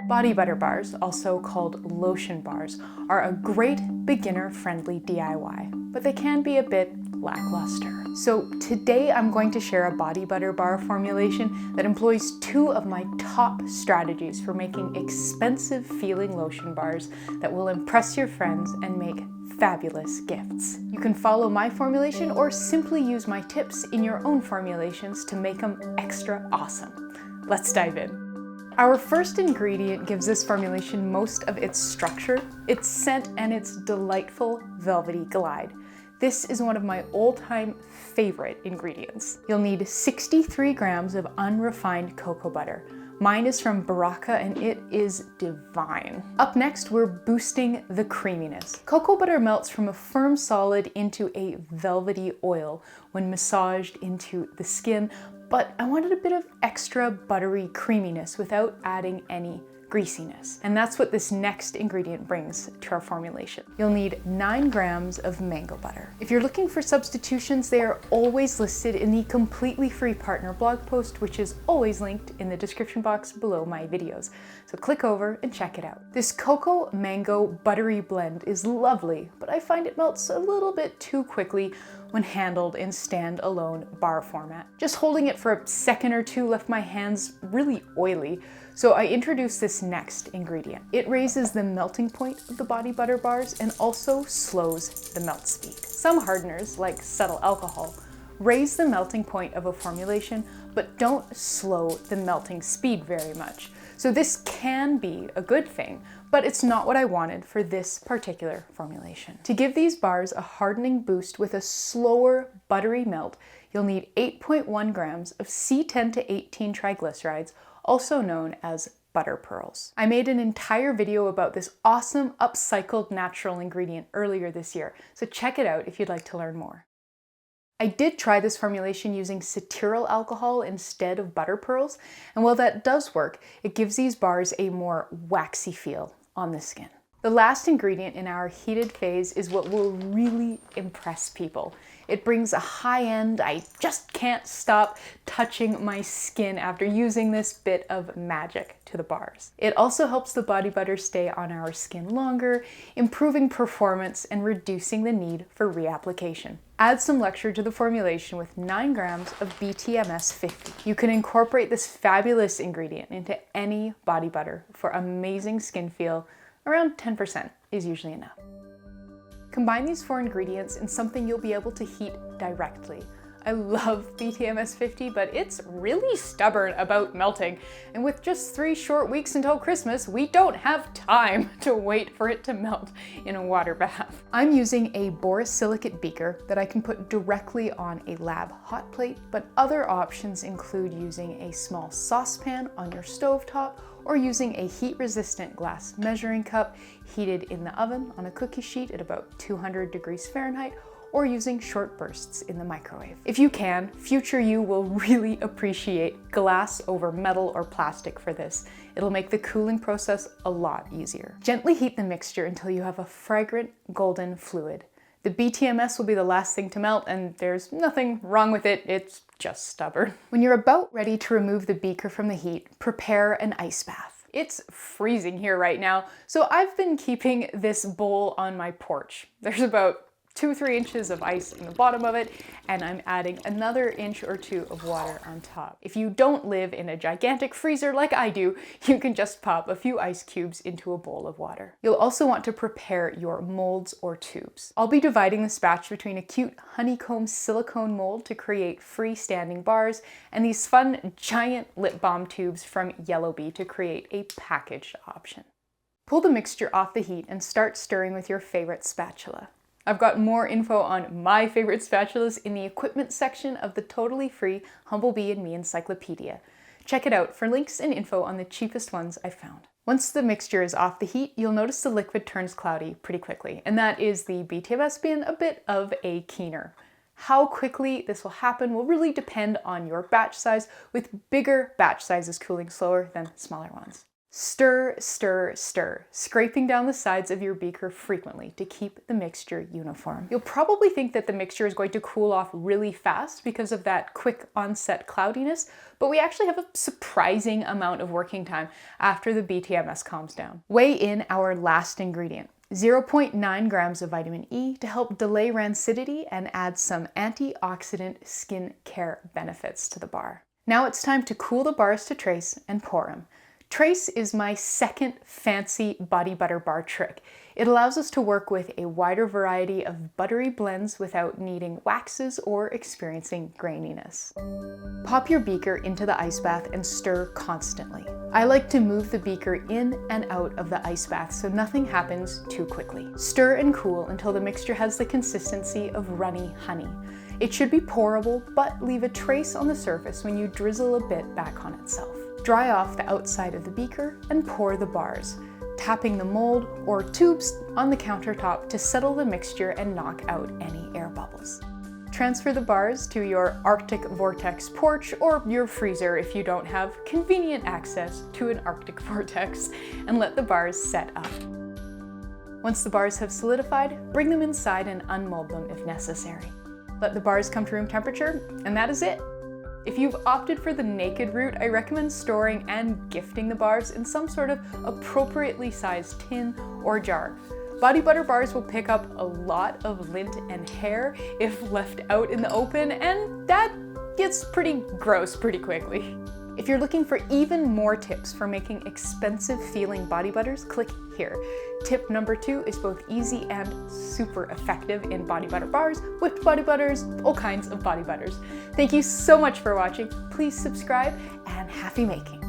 Body butter bars, also called lotion bars, are a great beginner-friendly DIY, but they can be a bit lackluster. So today I'm going to share a body butter bar formulation that employs two of my top strategies for making expensive feeling lotion bars that will impress your friends and make fabulous gifts. You can follow my formulation or simply use my tips in your own formulations to make them extra awesome. Let's dive in. Our first ingredient gives this formulation most of its structure, its scent, and its delightful velvety glide. This is one of my all-time favorite ingredients. You'll need 63 grams of unrefined cocoa butter. Mine is from Baraka and it is divine. Up next, we're boosting the creaminess. Cocoa butter melts from a firm solid into a velvety oil when massaged into the skin, but I wanted a bit of extra buttery creaminess without adding any greasiness. And that's what this next ingredient brings to our formulation. You'll need 9 grams of mango butter. If you're looking for substitutions, they are always listed in the completely free partner blog post, which is always linked in the description box below my videos. So click over and check it out. This cocoa mango buttery blend is lovely, but I find it melts a little bit too quickly when handled in stand-alone bar format. Just holding it for a second or two left my hands really oily, so I introduced this next ingredient. It raises the melting point of the body butter bars and also slows the melt speed. Some hardeners, like cetyl alcohol, raise the melting point of a formulation, but don't slow the melting speed very much. So this can be a good thing, but it's not what I wanted for this particular formulation. To give these bars a hardening boost with a slower, buttery melt, you'll need 8.1 grams of C10 to 18 triglycerides, also known as butter pearls. I made an entire video about this awesome upcycled natural ingredient earlier this year, so check it out if you'd like to learn more. I did try this formulation using cetyl alcohol instead of butter pearls, and while that does work, it gives these bars a more waxy feel on the skin. The last ingredient in our heated phase is what will really impress people. It brings a high-end, I just can't stop touching my skin after using this bit of magic to the bars. It also helps the body butter stay on our skin longer, improving performance and reducing the need for reapplication. Add some luxury to the formulation with 9 grams of BTMS 50. You can incorporate this fabulous ingredient into any body butter for amazing skin feel. Around 10% is usually enough. Combine these 4 ingredients in something you'll be able to heat directly. I love BTMS 50, but it's really stubborn about melting. And with just 3 short weeks until Christmas, we don't have time to wait for it to melt in a water bath. I'm using a borosilicate beaker that I can put directly on a lab hot plate, but other options include using a small saucepan on your stovetop or using a heat-resistant glass measuring cup heated in the oven on a cookie sheet at about 200 degrees Fahrenheit, or using short bursts in the microwave. If you can, future you will really appreciate glass over metal or plastic for this. It'll make the cooling process a lot easier. Gently heat the mixture until you have a fragrant golden fluid. The BTMS will be the last thing to melt, and there's nothing wrong with it, it's just stubborn. When you're about ready to remove the beaker from the heat, prepare an ice bath. It's freezing here right now, so I've been keeping this bowl on my porch. There's about 2-3 inches of ice in the bottom of it, and I'm adding another inch or 2 of water on top. If you don't live in a gigantic freezer like I do, you can just pop a few ice cubes into a bowl of water. You'll also want to prepare your molds or tubes. I'll be dividing this batch between a cute honeycomb silicone mold to create freestanding bars and these fun giant lip balm tubes from Yellow Bee to create a packaged option. Pull the mixture off the heat and start stirring with your favorite spatula. I've got more info on my favorite spatulas in the equipment section of the totally free Humble Bee and Me encyclopedia. Check it out for links and info on the cheapest ones I've found. Once the mixture is off the heat, you'll notice the liquid turns cloudy pretty quickly, and that is the BTMS being a bit of a keener. How quickly this will happen will really depend on your batch size, with bigger batch sizes cooling slower than smaller ones. Stir, stir, stir, scraping down the sides of your beaker frequently to keep the mixture uniform. You'll probably think that the mixture is going to cool off really fast because of that quick onset cloudiness, but we actually have a surprising amount of working time after the BTMS calms down. Weigh in our last ingredient, 0.9 grams of vitamin E to help delay rancidity and add some antioxidant skin care benefits to the bar. Now it's time to cool the bars to trace and pour them. Trace is my second fancy body butter bar trick. It allows us to work with a wider variety of buttery blends without needing waxes or experiencing graininess. Pop your beaker into the ice bath and stir constantly. I like to move the beaker in and out of the ice bath so nothing happens too quickly. Stir and cool until the mixture has the consistency of runny honey. It should be pourable, but leave a trace on the surface when you drizzle a bit back on itself. Dry off the outside of the beaker and pour the bars, tapping the mold or tubes on the countertop to settle the mixture and knock out any air bubbles. Transfer the bars to your Arctic vortex porch or your freezer if you don't have convenient access to an Arctic vortex, and let the bars set up. Once the bars have solidified, bring them inside and unmold them if necessary. Let the bars come to room temperature, and that is it. If you've opted for the naked route, I recommend storing and gifting the bars in some sort of appropriately sized tin or jar. Body butter bars will pick up a lot of lint and hair if left out in the open, and that gets pretty gross pretty quickly. If you're looking for even more tips for making expensive feeling body butters, click here. Tip number 2 is both easy and super effective in body butter bars, whipped body butters, all kinds of body butters. Thank you so much for watching. Please subscribe and happy making.